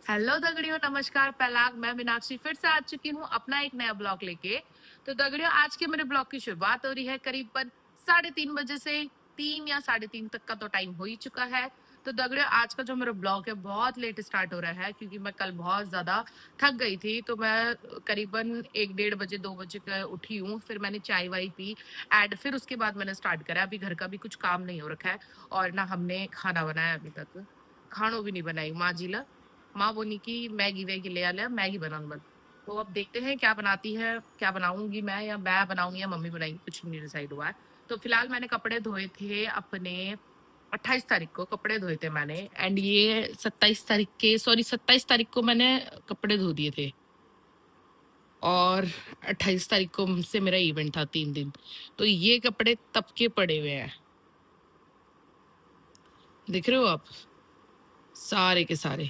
Hello दगड़ियों, नमस्कार। पहला मैं मीनाक्षी फिर से आ चुकी हूँ अपना एक नया ब्लॉग लेके। तो दगड़ियों, आज के मेरे ब्लॉग की शुरुआत हो रही है करीबन 3:30 बजे से। 3 या 3:30 तक का तो टाइम हो ही चुका है। तो दगड़ियों, आज का जो मेरा ब्लॉग है बहुत लेट स्टार्ट हो रहा है क्योंकि मैं कल बहुत ज्यादा थक गई थी। तो मैं करीबन 1-1:30 बजे 2 बजे का उठी हूँ। फिर मैंने चाय वाय पी एंड फिर उसके बाद मैंने स्टार्ट करा। अभी घर का भी कुछ काम नहीं हो रखा है और ना हमने खाना बनाया अभी तक। खानों भी नहीं बनाई माँ जिला। माँ बोली कि मैगी वैगी ले आ ले, मैगी बनाना बन। तो अब देखते हैं क्या बनाती है, क्या बनाऊंगी मैं, या मैं बनाऊंगी या मम्मी बनाएंगी, कुछ नहीं डिसाइड हुआ है। तो फिलहाल मैंने कपड़े धोए थे अपने 28 तारीख को कपड़े धोए थे मैंने। एंड ये 27 तारीख के, सॉरी 27 तारीख को मैंने कपड़े धो दिए थे। और 28 तारीख को से मेरा इवेंट था 3 दिन। तो ये कपड़े तब के पड़े हुए हैं, देख रहे हो आप, सारे के सारे।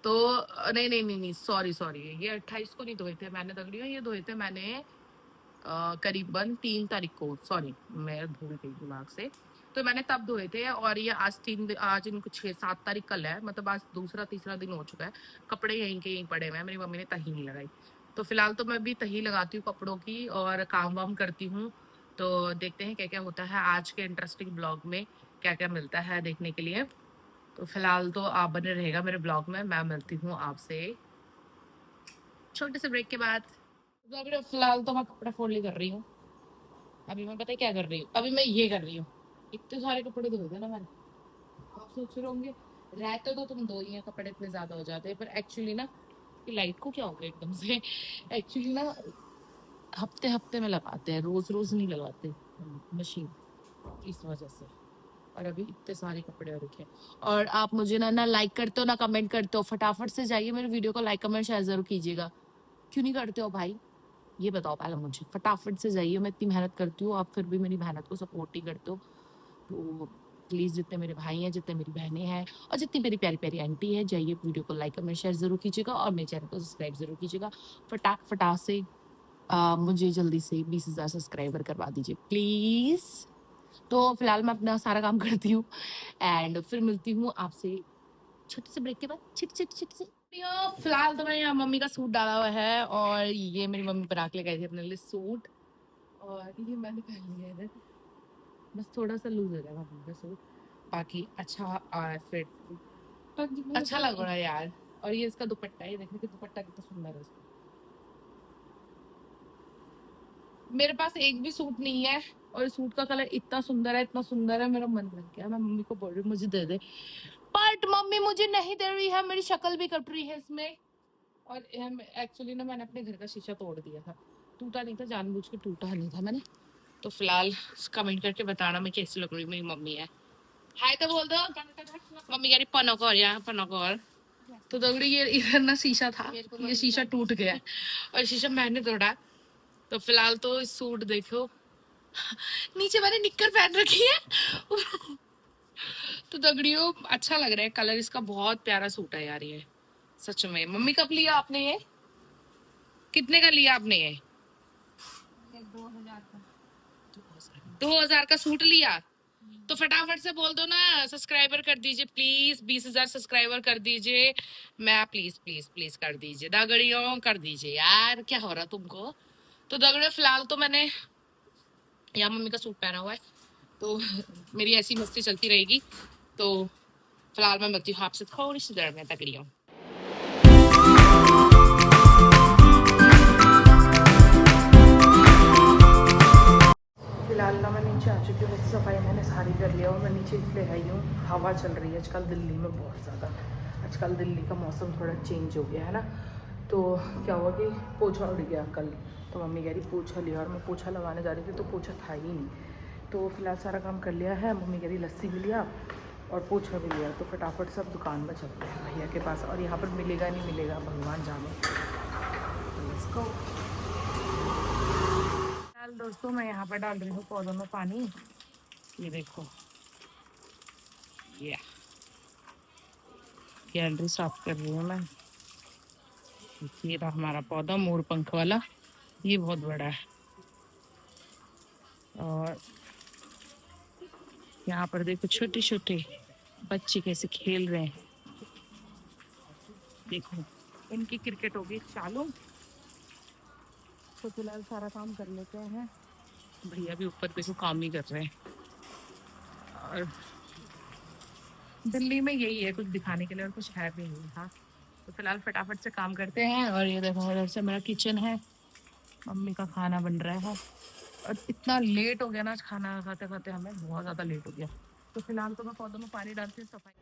तो नहीं नहीं नहीं नहीं, सॉरी सॉरी, ये 28 को नहीं धोए थे मैंने दगड़ियों, ये धोए थे मैंने करीबन 3 तारीख को। सॉरी, मैं भूल गई दिमाग से। तो मैंने तब धोए थे और ये आज इनको 6-7 तारीख कल है, मतलब आज दूसरा तीसरा दिन हो चुका है। कपड़े यहीं के यहीं पड़े हुए हैं, मेरी मम्मी ने तही नहीं लगाई। तो फिलहाल तो मैं भी तही लगाती हूँ कपड़ों की और काम वाम करती हूँ। तो देखते हैं क्या क्या होता है आज के इंटरेस्टिंग ब्लॉग में, क्या क्या मिलता है देखने के लिए। तो फिलहाल तो आप बने रहेगा मेरे ब्लॉग में। मैं मिलती हूँ आपसे छोटे से ब्रेक के बाद। फिलहाल तो मैं कपड़ा फोल्ड कर रही हूँ। अभी मैं पता है क्या कर रही हूँ, अभी मैं ये कर रही हूँ। इतने सारे कपड़े धोए थे ना मैंने। आप सोच रहे होंगे रहते तो तुम दो ही हैं, कपड़े इतने ज्यादा हो जाते हैं, पर एक्चुअली ना कि लाइट को क्या हो गया एकदम से। एक्चुअली ना हफ्ते हफ्ते में लगाते हैं, रोज रोज नहीं लगाते मशीन, इस वजह से। और अभी इतने सारे कपड़े हो रखे हैं। और आप मुझे ना लाइक करते हो ना कमेंट करते हो। फटाफट से जाइए मेरे वीडियो को लाइक कमेंट शेयर जरूर कीजिएगा। क्यों नहीं करते हो भाई, ये बताओ पहले मुझे। फटाफट से जाइए, मैं इतनी मेहनत करती हूँ, आप फिर भी मेरी मेहनत को सपोर्ट नहीं करते हो। तो प्लीज, जितने मेरे भाई हैं, जितने मेरी बहनें हैं और जितनी मेरी प्यारी प्यारी आंटी है, जाइए वीडियो को लाइक कमेंट शेयर जरूर कीजिएगा और मेरे चैनल को सब्सक्राइब जरूर कीजिएगा। फटाक से मुझे जल्दी से 20,000 सब्सक्राइबर करवा दीजिए प्लीज। तो फिलहाल मैं अपना सारा काम करती हूँ एंड फिर मिलती हूँ आपसे छोटे से ब्रेक के बाद। छिट से फिलहाल तो मैंने यहाँ मम्मी का सूट डाला हुआ है और ये मेरी मम्मी बना के लगाई थी अपने लिए सूट। और ये मैंने पहन लिया है, बस थोड़ा सा लूज हो जाएगा मम्मी का सूट। बाकी अच्छा फिट अच्छा लग रहा है यार। और ये इसका दुपट्टा है, ये देखने का दुपट्टा कितना सुंदर है इसका। मेरे पास एक भी सूट नहीं है और इस सूट का कलर इतना सुंदर है, इतना सुंदर है, मेरा मन लग गया। मैं मम्मी को बोल रही हूँ मुझे दे दे, बट मम्मी मुझे नहीं दे रही है, मेरी शक्ल भी कट रही है इसमें। और एक्चुअली ना मैंने अपने घर का शीशा तोड़ दिया था, टूटा नहीं था, जानबूझ के टूटा नहीं था मैंने। तो फिलहाल कमेंट करके बताना मैं कैसी लग रही हूँ। मेरी मम्मी है, हाय तो बोल दो। मम्मी कह रही पनोकर यहाँ पनोकर। तो दगड़ी ये इधर ना शीशा था, ये शीशा टूट गया और शीशा मैंने तोड़ा। तो फिलहाल तो सूट देखो, नीचे मैंने निक्कर पहन रखी है। तो दगड़ियों अच्छा लग रहा है, कलर इसका बहुत प्यारा सूट है यार ये, सच में। मम्मी कब लिया आपने ये, कितने का लिया आपने ये? 2,000 का सूट लिया? तो फटाफट से बोल दो ना सब्सक्राइबर कर दीजिए प्लीज, 20,000 सब्सक्राइबर कर दीजिए। मैं प्लीज प्लीज प्लीज कर दीजिए दगड़ियों, कर दीजिए यार, क्या हो रहा तुमको। तो दगड़ियों फिलहाल तो मैंने यहाँ मम्मी का सूट पहना हुआ है, तो मेरी ऐसी मस्ती चलती रहेगी। तो फिलहाल मैं मिलती हूँ आपसे थोड़ी सी देर में दगड़ियों। फिलहाल ना मैं नीचे आ चुकी हूँ, वैसे सफाई मैंने सारी कर लिया और मैं नीचे इसलिए आई हूँ, हवा चल रही है आजकल दिल्ली में बहुत ज़्यादा। आजकल दिल्ली का मौसम थोड़ा चेंज हो गया है ना। तो क्या हुआ कि पोछा उड़ गया कल। तो मम्मी कह रही पोछा लिया, और मैं पोछा लगाने जा रही थी तो पोछा था ही नहीं। तो फिलहाल सारा काम कर लिया है। मम्मी कह रही लस्सी भी लिया और पोछा भी लिया। तो फटाफट सब दुकान में चलते हैं भैया के पास, और यहाँ पर मिलेगा नहीं मिलेगा भगवान जाने। तो इसको दोस्तों मैं यहाँ पर डाल रही हूँ पौधों में पानी। ये देखो, ये गैलरी साफ कर रही हूँ मैं। ये रहा हमारा पौधा मोर पंख वाला, ये बहुत बड़ा है। और यहाँ पर देखो छोटे छोटे बच्चे कैसे खेल रहे हैं। देखो इनकी क्रिकेट होगी चालू, तो फिलहाल सारा काम कर लेते हैं। भैया भी ऊपर देखो काम ही कर रहे हैं। और दिल्ली में यही है, कुछ दिखाने के लिए और कुछ है भी नहीं। हाँ, तो फिलहाल फटाफट से काम करते हैं। और ये देखो इधर से मेरा किचन है, मम्मी का खाना बन रहा है। और इतना लेट हो गया ना आज खाना खाते खाते, हमें बहुत ज़्यादा लेट हो गया। तो फिलहाल तो मैं पौधों में पानी डालती हूँ, सफाई।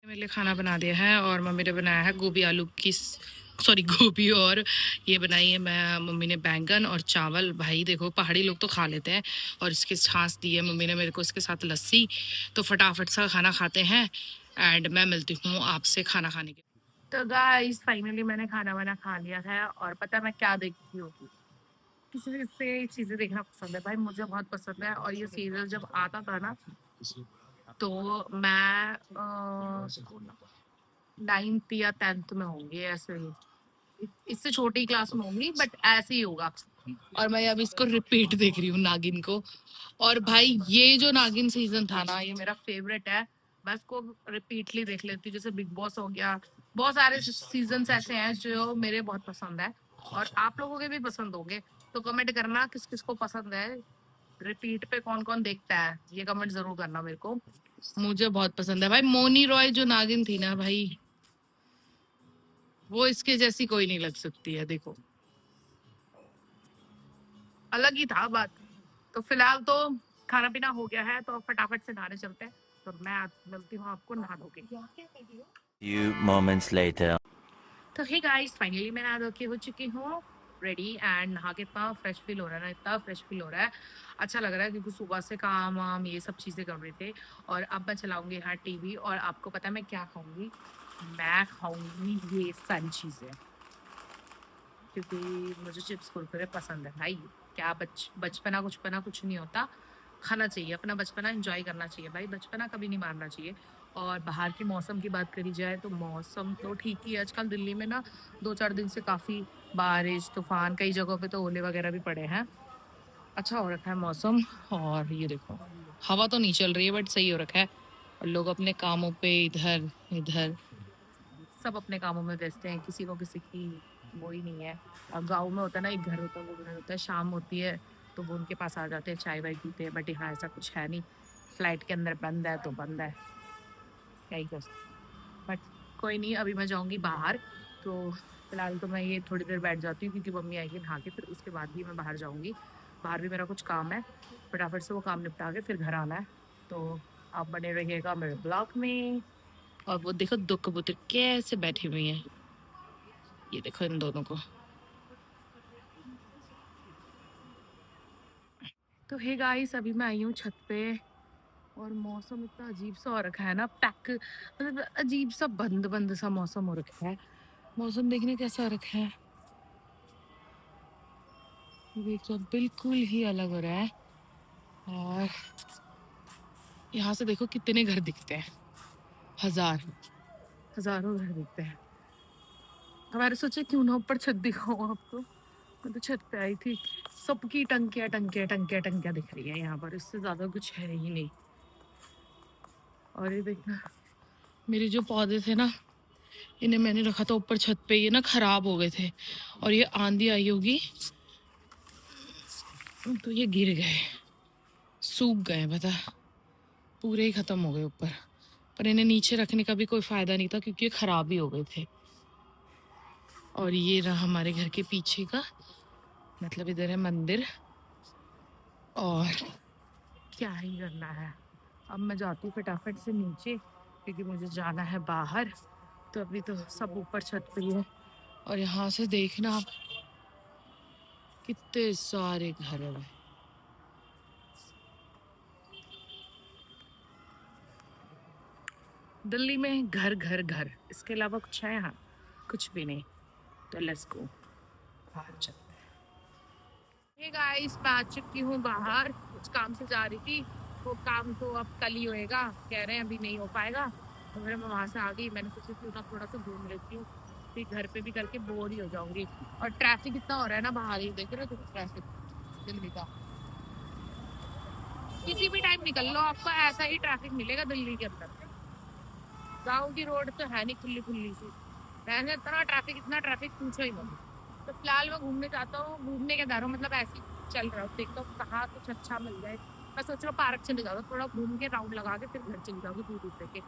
मेरे लिए खाना बना दिया है और मम्मी ने बनाया है गोभी आलू की, सॉरी गोभी, और ये बनाई है मैं मम्मी ने बैंगन और चावल। भाई देखो पहाड़ी लोग तो खा लेते हैं। और इसके छाछ दी है मम्मी ने मेरे को, इसके साथ लस्सी। तो फटाफट सा खाना खाते हैं एंड मैं मिलती हूँ आपसे खाना खाने के। तो गाइस फाइनली मैंने खाना वाना खा लिया है। और पता है मैं क्या देखती हूँ, किसी से चीज़ें देखना पसंद है भाई, मुझे बहुत पसंद है। और ये सीरियल जब आता था ना, तो मैं 9th या 10th में होंगी ऐसे ही, इससे छोटी क्लास में होंगी, बट ऐसे ही होगा। और मैं अब इसको रिपीट देख रही हूँ, नागिन को। और भाई ये जो नागिन सीजन था ना, ये मेरा फेवरेट है। मैं इसको रिपीटली देख लेती हूँ। जैसे बिग बॉस हो गया, बहुत सारे सीजन ऐसे हैं जो मेरे बहुत पसंद है। और आप लोगों के भी पसंद होंगे। तो कमेंट करना किस किस को पसंद है, रिपीट पे कौन कौन देखता है, ये कमेंट जरूर करना मेरे को। मुझे बहुत पसंद है भाई। मोनी रॉय जो नागिन थी ना भाई, वो इसके जैसी कोई नहीं लग सकती है। देखो अलग ही था बात। तो फिलहाल तो खाना पीना हो गया है, तो फटाफट से नहाने चलते हैं। तो मैं आज मिलती हूँ आपको नहा धो के। Few moments later. तो हे गाइस फाइनली मैं नहा धो के हो चुकी हूँ रेडी। एंड नहा के इतना फ्रेश फील हो रहा है ना, इतना फ्रेश फील हो रहा है, अच्छा लग रहा है। क्योंकि सुबह से काम वाम ये सब चीज़ें कर रहे थे। और अब मैं चलाऊंगी यहाँ टीवी। और आपको पता है मैं क्या खाऊंगी, मैं खाऊंगी ये सारी चीज़ें। क्योंकि मुझे चिप्स कुरकुरे पसंद है भाई। क्या बचपना कुछपना कुछ नहीं होता, खाना चाहिए अपना बचपना, एंजॉय करना चाहिए भाई, बचपना कभी नहीं मारना चाहिए। और बाहर के मौसम की बात करी जाए तो मौसम तो ठीक ही है आजकल दिल्ली में ना। 2-4 दिन से काफ़ी बारिश तूफान, कई जगहों पे तो ओले वगैरह भी पड़े हैं। अच्छा हो रखा है मौसम। और ये देखो हवा तो नहीं चल रही है, बट सही हो रखा है। और लोग अपने कामों पे इधर इधर सब अपने कामों में व्यस्त हैं, किसी को किसी की वो ही नहीं है। अब गाँव में होता है ना, एक घर होता है, वो घर होता है, शाम होती है तो वो उनके पास आ जाते हैं, चाय वाय पीते हैं। बट यहाँ ऐसा कुछ है नहीं, फ्लाइट के अंदर बंद है तो बंद है, क्या ही कर सकते। बट कोई नहीं, अभी मैं जाऊँगी बाहर। तो फिलहाल तो मैं ये थोड़ी देर बैठ जाती हूँ, क्योंकि मम्मी आएगी नहा के, फिर उसके बाद भी मैं बाहर जाऊँगी। बाहर भी मेरा कुछ काम है, फटाफट से वो काम निपटा के फिर घर आना है। तो आप बने रहिएगा मेरे ब्लॉग में। और वो देखो दो कबूतर कैसे बैठी हुई हैं, ये देखो इन दोनों को। तो हे गाइस अभी मैं आई हूँ छत पे। और मौसम इतना अजीब सा हो रखा है ना, पैक मतलब अजीब सा बंद बंद सा मौसम हो रखा है। मौसम देखने कैसा हो रखा है, देखो बिल्कुल ही अलग हो रहा है। और यहाँ से देखो कितने घर दिखते हैं, हजारों घर दिखते हैं। हमारे सोचे क्यों ना ऊपर छत दिखाऊं आपको। मैं तो छत पे आई थी, सबकी टंकियां टंकियां टंकियां टंकियां दिख रही है यहाँ पर, इससे ज्यादा कुछ है ही नहीं। और ये देखना, मेरे जो पौधे थे ना, इन्हें मैंने रखा था ऊपर छत पे, ये ना खराब हो गए थे। और ये आंधी आई होगी तो ये गिर गए, सूख गए, बता पूरे ही खत्म हो गए ऊपर। पर इन्हें नीचे रखने का भी कोई फायदा नहीं था, क्योंकि ये खराब ही हो गए थे। और ये रहा हमारे घर के पीछे का, मतलब इधर है मंदिर। और क्या ही करना है, अब मैं जाती हूँ फटाफट से नीचे क्योंकि मुझे जाना है बाहर। तो अभी तो सब ऊपर छत पे ही है और यहाँ से देखना आप कितने सारे घर हैं। दिल्ली में घर घर घर, इसके अलावा कुछ है यहाँ? कुछ भी नहीं। तो लेट्स गो, बाहर चलते हैं। हे गाइस, मैं आ चुकी हूँ बाहर, कुछ काम से जा रही थी। वो काम तो अब कल ही होएगा, कह रहे हैं अभी नहीं हो पाएगा। तो फिर मैं वहाँ से आ गई, मैंने सोचा क्यों ना थोड़ा सा घूम लेती हूँ, फिर घर पे भी करके बोर ही हो जाऊंगी। और ट्रैफिक इतना हो रहा है ना बाहर, ही देख रहे हो ट्रैफिक दिल्ली का। किसी भी टाइम निकल लो आपको ऐसा ही ट्रैफिक मिलेगा दिल्ली के अंदर। गाँव की रोड तो है नहीं खुली खुली सी, मैंने इतना ट्रैफिक पूछो ही मत। तो फिलहाल मैं घूमने जाता हूँ, घूमने के दारों मतलब ऐसे ही चल रहा हूँ, देखता हूँ कहाँ कुछ अच्छा मिल जाए। मैं सोच रहा हूँ पार्क चले जाऊँ, थोड़ा घूम के राउंड लगा के फिर घर चली जाऊँगी दूर दूर तक के,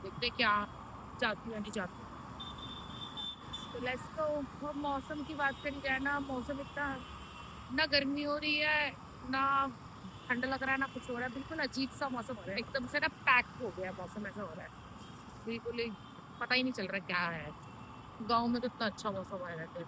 देखते क्या जाती हूँ नहीं जाती। तो लेट्स तो अब मौसम की बात करी जाए ना, मौसम इतना ना गर्मी हो रही है ना ठंडा लग रहा है ना कुछ हो रहा है, बिल्कुल अजीब सा मौसम हो रहा है, एकदम से ना पैक हो गया मौसम, ऐसा हो रहा है बिल्कुल ही पता ही नहीं चल रहा क्या है। गाँव में तो इतना अच्छा मौसम आ रहता है।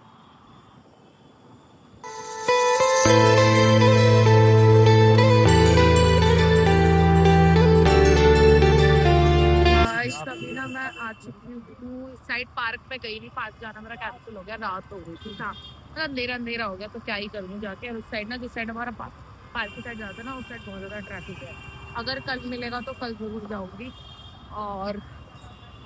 गाइस अभी ना मैं आ चुकी हूँ इस साइड, पार्क में गई नहीं, पार्क जाना मेरा कैंसिल हो गया, रात हो गई थी, हाँ मतलब अंधेरा अंधेरा हो गया तो क्या ही करूँ जाके। और उस साइड ना, जिस साइड हमारा पार्क की साइड जाता है ना, उस साइड बहुत ज़्यादा ट्रैफिक है। अगर कल मिलेगा तो कल जरूर जाऊंगी। और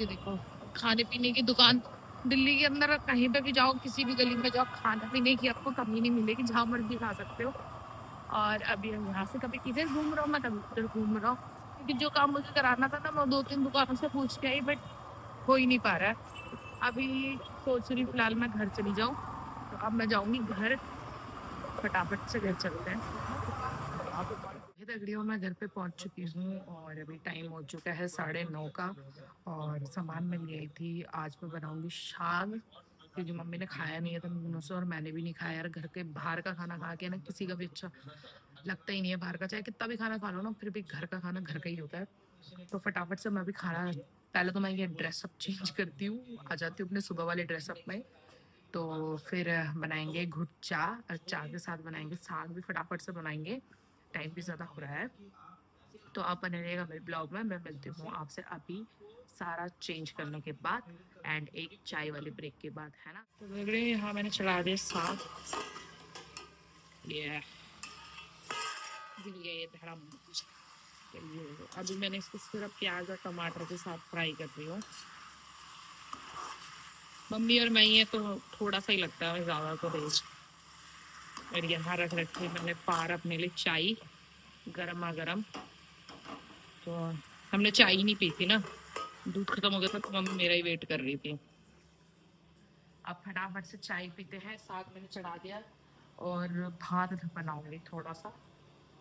ये देखो, खाने पीने की दुकान दिल्ली के अंदर कहीं पे भी जाओ, किसी भी गली में जाओ, खाने पीने की आपको कमी नहीं मिलेगी, जहाँ मर्जी खा सकते हो। और अभी हम यहाँ से कभी इधर घूम रहा हूँ, मैं कभी उधर घूम रहा हूँ, क्योंकि जो काम मुझे कराना था ना मैं 2-3 दुकानों से पूछ के आई, बट हो ही नहीं पा रहा है। अभी सोच रही फिलहाल मैं घर चली जाऊँ, तो अब मैं जाऊँगी घर, फटाफट से घर चलते हैं। दगड़ियों मैं घर पे पहुंच चुकी हूँ और अभी टाइम हो चुका है 9:30 का। और सामान मैं ले आई थी, आज मैं बनाऊंगी साग, क्योंकि मम्मी ने खाया नहीं है तो दिनों से, और मैंने भी नहीं खाया यार। घर के बाहर का खाना खा के ना किसी का भी अच्छा लगता ही नहीं है, बाहर का चाहे कितना भी खाना खा लो ना, फिर भी घर का खाना घर का ही होता है। तो फटाफट से मैं भी खाना, पहले तो मैं ये ड्रेसअप चेंज करती हूँ, आ जाती हूँ अपने सुबह वाले ड्रेसअप में। तो फिर बनाएंगे घुट चाय, और चाय के साथ बनाएंगे साग भी, फटाफट से बनाएंगे, टाइम भी ज़्यादा हो रहा है। तो आप बने रहिएगा मेरे ब्लॉग में, मैं मिलती हूँ आपसे अभी सारा चेंज करने के बाद एंड एक चाय वाले ब्रेक के बाद, है ना। तो लग यहाँ मैंने चला दिया साग, ये ये धड़म। चलिए अभी मैंने इसको सिर्फ प्याज और टमाटर के साथ फ्राई कर रही हूँ। मम्मी और मैं ही है तो थोड़ा सा ही लगता है, ज़्यादा तो तेज। और यहाँ रख रखी मैंने पार अपने लिए चाय, गर्मा गर्म। तो हमने चाय ही नहीं पी थी ना, दूध खत्म हो गया था तो मम्मी मेरा ही वेट कर रही थी। अब फटाफट से चाय पीते हैं, साग मैंने चढ़ा दिया और भात बनाऊंगी थोड़ा सा,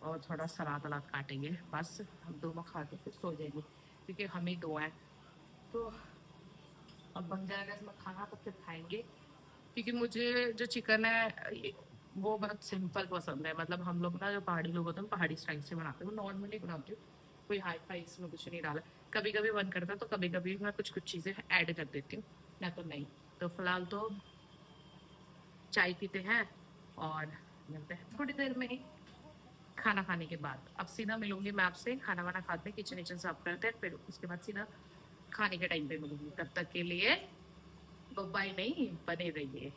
और थोड़ा सलाद वलाद काटेंगे, बस हम दोनों खा के फिर सो जाएंगे, क्योंकि हम ही दो हैं। तो अब बन जाएगा इसमें खाना तो फिर खाएंगे, क्योंकि मुझे जो चिकन है वो बहुत सिंपल पसंद है। मतलब हम लोग ना जो पहाड़ी लोग होते हैं पहाड़ी स्टाइल से बनाते हैं, वो नॉर्मली बनाती हूँ, कोई हाई फाई इसमें कुछ नहीं डाला। कभी कभी मन करता है तो कभी कभी मैं कुछ कुछ चीज़ें ऐड कर देती हूँ, ना तो नहीं। तो फिलहाल तो चाय पीते हैं और मिलते हैं थोड़ी देर में ही खाना खाने के बाद। अब सीधा मिलूंगी मैं आपसे, खाना वाना खाते हैं, किचन विचन साफ करते हैं, फिर उसके बाद सीधा खाने के टाइम पे मिलूंगी। तब तक के लिए बाय, नहीं बने रहिए।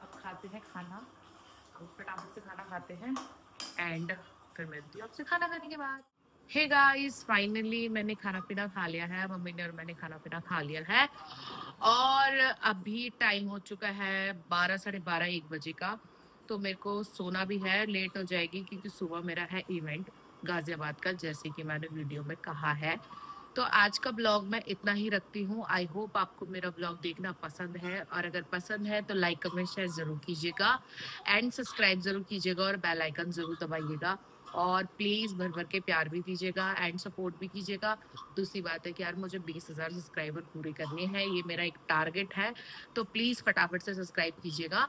अब खाते हैं खाना, फटाफट से खाना खाते हैं एंड फिर मिलती हूँ आपसे खाना खाने के बाद। हे गाइस, फाइनली मैंने खाना पीना खा लिया है, मम्मी ने और मैंने खाना पीना खा लिया है। और अभी टाइम हो चुका है 12, 12:30, 1 बजे का। तो मेरे को सोना भी है, लेट हो जाएगी क्योंकि सुबह मेरा है इवेंट गाजियाबाद का, जैसे कि मैंने वीडियो में कहा है। तो आज का ब्लॉग मैं इतना ही रखती हूँ। आई होप आपको मेरा ब्लॉग देखना पसंद है, और अगर पसंद है तो लाइक कमेंट शेयर जरूर कीजिएगा एंड सब्सक्राइब जरूर कीजिएगा और बेल आइकन जरूर दबाइएगा, और प्लीज भर भर के प्यार भी दीजिएगा एंड सपोर्ट भी कीजिएगा। दूसरी बात है कि यार मुझे 20,000 सब्सक्राइबर पूरे करने हैं, ये मेरा एक टारगेट है, तो प्लीज फटाफट से सब्सक्राइब कीजिएगा।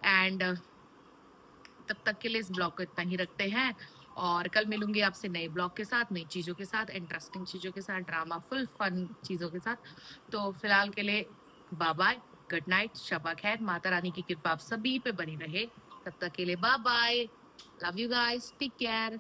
एंड तब तक के लिए इस ब्लॉग को इतना ही रखते हैं, और कल मिलूंगी आपसे नए ब्लॉग के साथ, नई चीज़ों के साथ, इंटरेस्टिंग चीज़ों के साथ, ड्रामा फुल फन चीज़ों के साथ। तो फिलहाल के लिए bye bye, good night, Shaba खैर, माता रानी की कृपा आप सभी पे बनी रहे। तब तक के लिए bye bye, love you guys, take care.